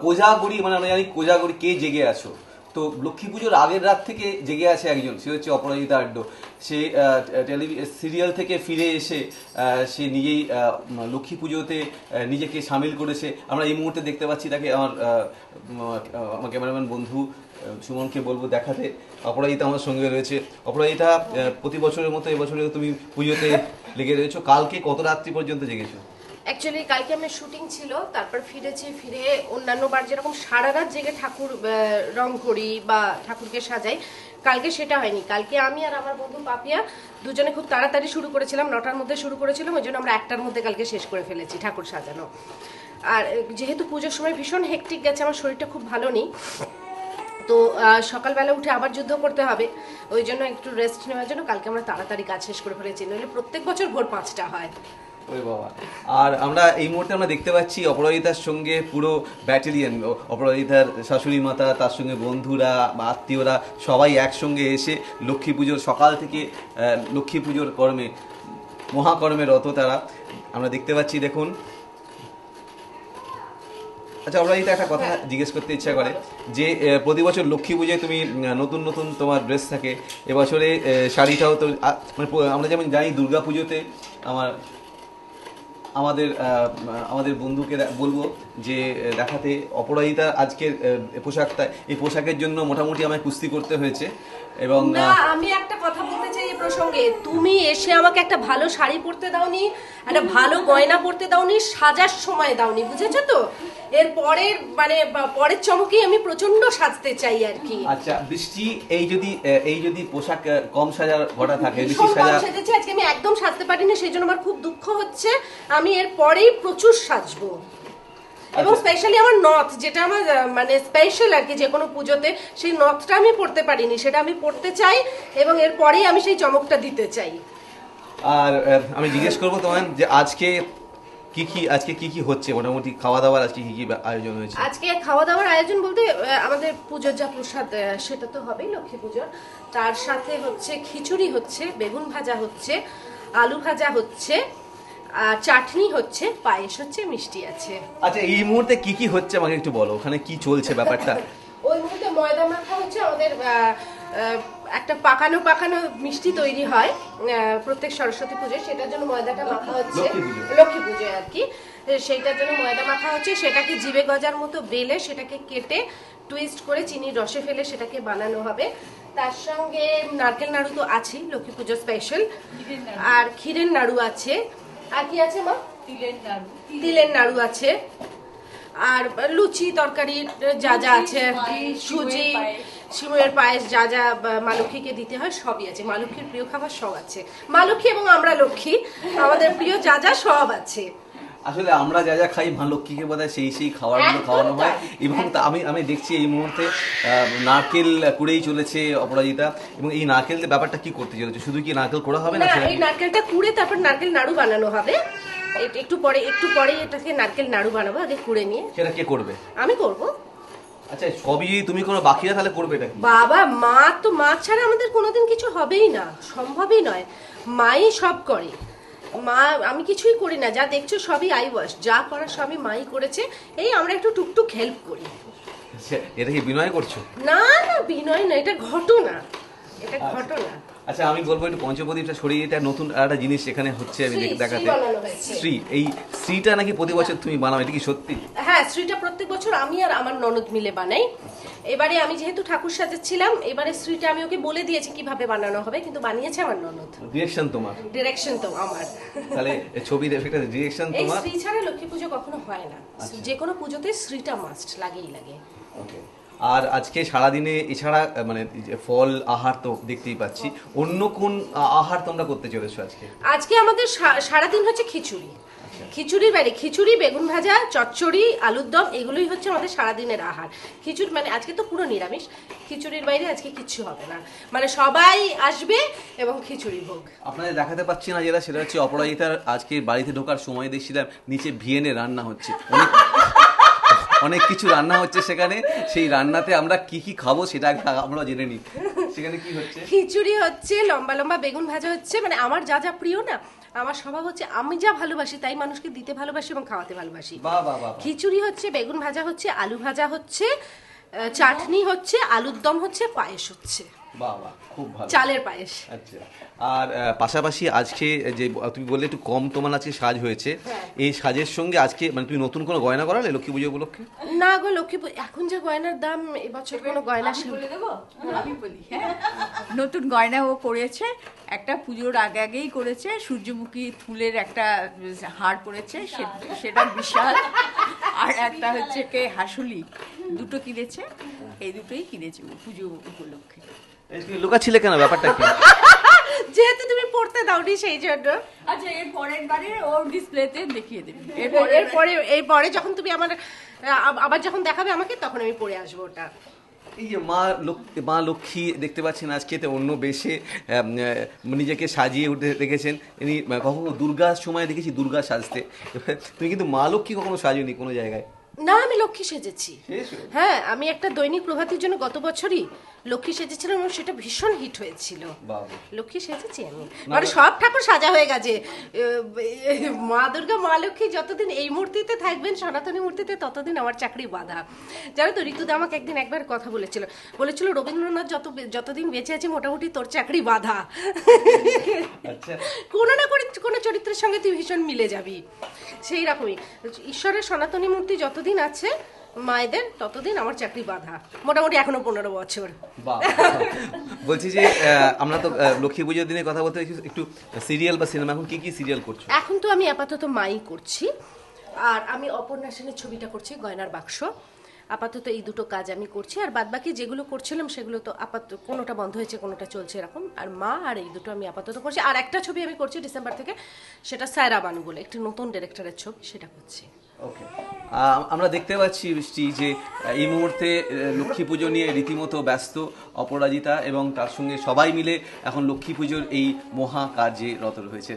কোজাগরি, মানে আমরা জানি কোজাগরি কে জেগে আছো। তো লক্ষ্মী পুজোর আগের রাত থেকে জেগে আছে একজন, সে হচ্ছে অপরাজিতা আড্ড। সে সিরিয়াল থেকে ফিরে এসে সে নিজেই লক্ষ্মী পুজোতে নিজেকে সামিল করেছে। আমরা এই মুহূর্তে দেখতে পাচ্ছি তাকে। আমার ক্যামেরাম্যান বন্ধু সুমনকে বলবো দেখাতে। অপরাজিতা আমার সঙ্গে রয়েছে। অপরাজিতা, প্রতি বছরের মতো এবছরে তুমি পুজোতে লেগে রয়েছো। কালকে কত রাত্রি পর্যন্ত জেগেছো? অ্যাকচুয়ালি কালকে আমার শুটিং ছিল, তারপর ফিরে অন্যান্য বার যেরকম সারা রাত জেগে ঠাকুর রং করি বা ঠাকুরকে সাজাই, কালকে সেটা হয়নি। কালকে আমি আর আমার বন্ধু পাপিয়া দুজনে খুব তাড়াতাড়ি শুরু করেছিলাম, 9টার মধ্যে শুরু করেছিলাম, ওই জন্য আমরা 1টার মধ্যে কালকে শেষ করে ফেলেছি ঠাকুর সাজানো। আর যেহেতু পুজোর সময় ভীষণ হেক্টিক গেছে, আমার শরীরটা খুব ভালো নেই, তো সকালবেলা উঠে আবার যুদ্ধ করতে হবে, ওই জন্য একটু রেস্ট নেওয়ার জন্য কালকে আমরা তাড়াতাড়ি কাজ শেষ করে ফেলেছি। নইলে প্রত্যেক বছর ভোর 5টা হয়। ওরে বাবা। আর আমরা এই মুহূর্তে আমরা দেখতে পাচ্ছি অপরাজিতার সঙ্গে পুরো ব্যাটালিয়ন, অপরাজিতার শাশুড়ি মাতা, তার সঙ্গে বন্ধুরা বা আত্মীয়রা সবাই একসঙ্গে এসে লক্ষ্মী পুজোর সকাল থেকে লক্ষ্মী পুজোর কর্মে, মহাকর্মে রত তারা। আমরা দেখতে পাচ্ছি, দেখুন। আচ্ছা অপরাজিতা, একটা কথা জিজ্ঞেস করতে ইচ্ছা করে যে প্রতি বছর লক্ষ্মী পুজোয় তুমি নতুন নতুন তোমার ড্রেস থাকে, এবছরে শাড়িটাও তো মানে আমরা যেমন জানি দুর্গা পুজোতে আমাদের বন্ধুকে বলবো যে দেখাতে অপরাজিতা আজকের পোশাকটা, এই পোশাকের জন্য মোটামুটি আমায় কুস্তি করতে হয়েছে। এবং আমি একটা কথা বলতে চাই এই প্রসঙ্গে, তুমি এসে আমাকে একটা ভালো শাড়ি পরতে দাওনি, একটা ভালো গয়না পরতে দাওনি, সাজার সময় দাওনি, বুঝেছো তো? এর পরের মানে পরের চমকেই আমি প্রচন্ড সাজতে চাই আর কি। আচ্ছা বৃষ্টি, এই যদি পোশাক কম সাজার ঘটা থাকে, বেশি সাজা সেজেছি আজকে, আমি একদম সাজতে পারিনি, সেই জন্য আমার খুব দুঃখ হচ্ছে। আমি এর পরেই প্রচুর সাজবো। এবং স্পেশালি আমার নথ, যেটা আমার মানে স্পেশাল আর কি যে কোনো পুজোতে, সেই নথটা আমি পড়তে পারিনি, সেটা আমি পড়তে চাই এবং এরপরেই আমি সেই চমকটা দিতে চাই। আর আমি জিজ্ঞেস করবো তোমার যে আজকে কি কি হচ্ছে, মোটামুটি খাওয়া দাওয়ার আজকে কি কি আয়োজন হয়েছে? আজকে খাওয়া দাওয়ার আয়োজন বলতে আমাদের পুজোর যা প্রসাদ সেটা তো হবেই লক্ষ্মী পুজোর, তার সাথে হচ্ছে খিচুড়ি হচ্ছে, বেগুন ভাজা হচ্ছে, আলু ভাজা হচ্ছে, চাটনি হচ্ছে, পায়েস হচ্ছে, মিষ্টি আছে। আচ্ছা এই মুহূর্তে কি কি হচ্ছে আমাকে একটু বলো, ওখানে কি চলছে ব্যাপারটা? ওই মুহূর্তে ময়দা মাখা হচ্ছে, আমাদের একটা পাকানো মিষ্টি তৈরি হয় প্রত্যেক সরস্বতী পুজোয়, সেটার জন্য ময়দাটা মাখা হচ্ছে, লক্ষ্মী পুজোয় আর কি, সেইটার জন্য ময়দা মাখা হচ্ছে। সেটাকে জিবে গজার মতো বেলে সেটাকে কেটে টুইস্ট করে চিনির রসে ফেলে সেটাকে বানানো হবে। তার সঙ্গে নারকেল নাড়ু তো আছেই, লক্ষ্মী পুজো স্পেশাল, আর ক্ষীরের নাড়ু আছে। আর কি আছে মা? তিলের নাড়ু আছে, আর লুচি তরকারি যা যা আছে, সুজি, সিমুয়ের পায়েস, যা যা মা লক্ষ্মীকে দিতে হয় সবই আছে। মা লক্ষ্মীর প্রিয় খাবার সব আছে, মা লক্ষ্মী এবং আমরা লক্ষ্মী, আমাদের প্রিয় যা যা সব আছে। আসলে আমরা যা যা খাই মা লক্ষ্মীকে বোধহয় সেই খাবারগুলো খাওয়ানো হয়। এবং আমি দেখছি এই মুহূর্তে নারকেল কুড়েই চলেছে অপরাজিতা। এবং এই নারকেলের ব্যাপারটা কি করতে চলেছে? শুধু কি নারকেল কোড়া হবে না, এই নারকেলটা কুড়ে তারপর নারকেল নাড়ু বানানো হবে। একটু পরে এটাকে নারকেল নাড়ু বানাবো, আগে কুড়ে নিয়ে। সেটা কে করবে? আমি করব। আচ্ছা সবই তুমি কোনো বাকি না, তাহলে করবে এটা? বাবা, মা ছাড়া আমাদের কোনোদিন কিছু হবেই না, সম্ভবই নয়। মাই সব করে, মা, আমি কিছুই করি না, যা দেখছো সবই আই ওয়াশ, যা করার সবই মাই করেছে, এই আমরা একটু টুকটুক হেল্প করি। এটা কি বিনয় করছো? না না, বিনয় না, এটা ঘটনা, এটা ঘটনা। আচ্ছা আমি বলবো একটু পঞ্চপ্রদীপটা সরিয়ে, এটা নতুন একটা জিনিস এখানে হচ্ছে আমি দেখাতে। শ্রী, এই শ্রীটা নাকি প্রতি বছর তুমি বানাও, এটা কি সত্যি? হ্যাঁ, শ্রীটা প্রত্যেক বছর আমি আর আমার ননদ মিলে বানাই। এবারে আমি যেহেতু ঠাকুর সাজাচ্ছিলাম, এবারে শ্রীটা আমি ওকে বলে দিয়েছি কিভাবে বানানো হবে, কিন্তু বানিয়েছে আমার ননদ। ডিরেকশন তোমার? ডিরেকশন তো আমার। তাহলে ছবির এফেক্টটা ডিরেকশন তোমার? এই শ্রী ছাড়া লক্ষ্মী পুজো কখনো হয় না, যে কোনো পুজোতে শ্রীটা মাস্ট লাগেই লাগে। ওকে। আর আজকে সারাদিনে এছাড়া মানে ফল আহার তো দেখতেই পাচ্ছি, অন্য কোন আহার তোমরা করতে চলেছো আজকে? আজকে আমাদের সারাদিন হচ্ছে খিচুড়ি। খিচুড়ির বাইরে খিচুড়ি, বেগুন ভাজা, চচ্চড়ি, আলুর দম, এগুলোই হচ্ছে আমাদের সারাদিনের আহার। খিচুড়ি মানে আজকে তো পুরো নিরামিষ, খিচুড়ির বাইরে আজকে কিচ্ছু হবে না, মানে সবাই আসবে এবং খিচুড়ি ভোগ। আপনাদের দেখাতে পাচ্ছি না যেটা, সেটা হচ্ছে অপরাজিতার আজকে বাড়িতে ঢোকার সময় দেখছিলাম নিচে ভিএনএ রান্না হচ্ছে, অনেক কিছু রান্না হচ্ছে সেখানে। সেই রান্নাতে আমরা কি কি খাবো সেটা আমরা জেনে নিই। সেখানে কি হচ্ছে? খিচুড়ি হচ্ছে, লম্বা লম্বা বেগুন ভাজা হচ্ছে, মানে আমার যা যা প্রিয় না, আমার স্বভাব হচ্ছে আমি যা ভালোবাসি তাই মানুষকে দিতে ভালোবাসি এবং খাওয়াতে ভালোবাসি। বাহ বাহ বাহ। খিচুড়ি হচ্ছে, বেগুন ভাজা হচ্ছে, আলু ভাজা হচ্ছে, চাটনি হচ্ছে, আলুর দম হচ্ছে, পায়েস হচ্ছে, বাহ বাহ, খুব ভালো। চালের পায়েস। আচ্ছা, আর পাশাপাশি আজকে যে তুমি বললে একটু কম তোমার আজকে সাজ হয়েছে, এই সাজের সঙ্গে আজকে মানে তুমি নতুন কোনো গয়না করালে লক্ষ্মী পুজো উপলক্ষে? না গো, লক্ষ্মী এখন যে গয়নার দাম, এবছর কোনো গয়না বলে দেবো, আমি বলি। হ্যাঁ, নতুন গয়না ও করেছে, একটা পুজোর আগে আগেই করেছে, সূর্যমুখী ফুলের একটা হার করেছে, সেটা বিশাল। আর একটা হচ্ছে কে হাসুলি, দুটো কিনেছে, এই দুটোই কিনেছে পুজো উপলক্ষে। লুকাচ্ছিলে কেন, ব্যাপারটা কি? যেহেতু তুমি পড়তে দাওনি সেই জন্য। আচ্ছা, এর পরের বারে ওর ডিসপ্লেতে দেখিয়ে দেবে। এরপরে যখন তুমি আবার যখন দেখাবে আমাকে, তখন আমি পড়ে আসবো ওটা। এই যে মা লক্ষ্মী দেখতে পাচ্ছেন আজকে তো অন্য বেশে নিজেকে সাজিয়ে উঠে রেখেছেন। ইনি কখনো দুর্গার সময় দেখেছি দুর্গা সাজতে, তুমি কিন্তু মা লক্ষ্মী কখনো সাজিনি কোনো জায়গায়? না, আমি লক্ষ্মী সেজেছি। হ্যাঁ, আমি একটা দৈনিক প্রভাতির জন্য গত বছরই লক্ষ্মী সেজেছিলাম এবং সেটা ভীষণ হিট হয়েছিল। লক্ষ্মী সেজেছি আমি, মানে সব ঠাকুর সাজা হয়ে গেছে। মা দুর্গা মা লক্ষ্মী যতদিন এই মূর্তিতে থাকবেন, সনাতনী মূর্তিতে, ততদিন আমার চাকরি বাঁধা। জানো তো, ঋতুদা আমাকে একবার কথা বলেছিল রবীন্দ্রনাথ যতদিন বেঁচে আছে মোটামুটি তোর চাকরি বাঁধা। কোনো না কোনো চরিত্রের সঙ্গে তুই ভীষণ মিলে যাবি। সেই রকমই ঈশ্বরের সনাতনী মূর্তি যতদিন আছে মায়েদের, ততদিন আমার চাকরি বাঁধা, মোটামুটি এখনো 15 বছর। বলছি যে আমরা তো লক্ষ্মী পুজোর দিনে কথা বলতে একটু সিরিয়াল বা সিনেমা, এখন কি সিরিয়াল করছো? এখন তো আমি আপাতত মাই করছি, আর আমি অপর্ণা সেনের ছবিটা করছি, গয়নার বাক্স। আপাতত এই দুটো কাজ আমি করছি, আর বাদবাকি যেগুলো করছিলাম সেগুলো তো আপাতত কোনোটা বন্ধ হয়েছে, কোনোটা চলছে এরকম। আর মা আর এই দুটো আমি আপাতত করছি। আর একটা ছবি আমি করছি ডিসেম্বর থেকে, সেটা সায়রা বানু বলে একটি নতুন ডিরেক্টরের ছবি, সেটা করছি। ওকে, আমরা দেখতে পাচ্ছি বৃষ্টি যে এই মুহূর্তে লক্ষ্মী পুজো নিয়ে রীতিমতো ব্যস্ত অপরাজিতা, এবং তার সঙ্গে সবাই মিলে এখন লক্ষ্মী পুজোর এই মহা কার্যে রত রয়েছে।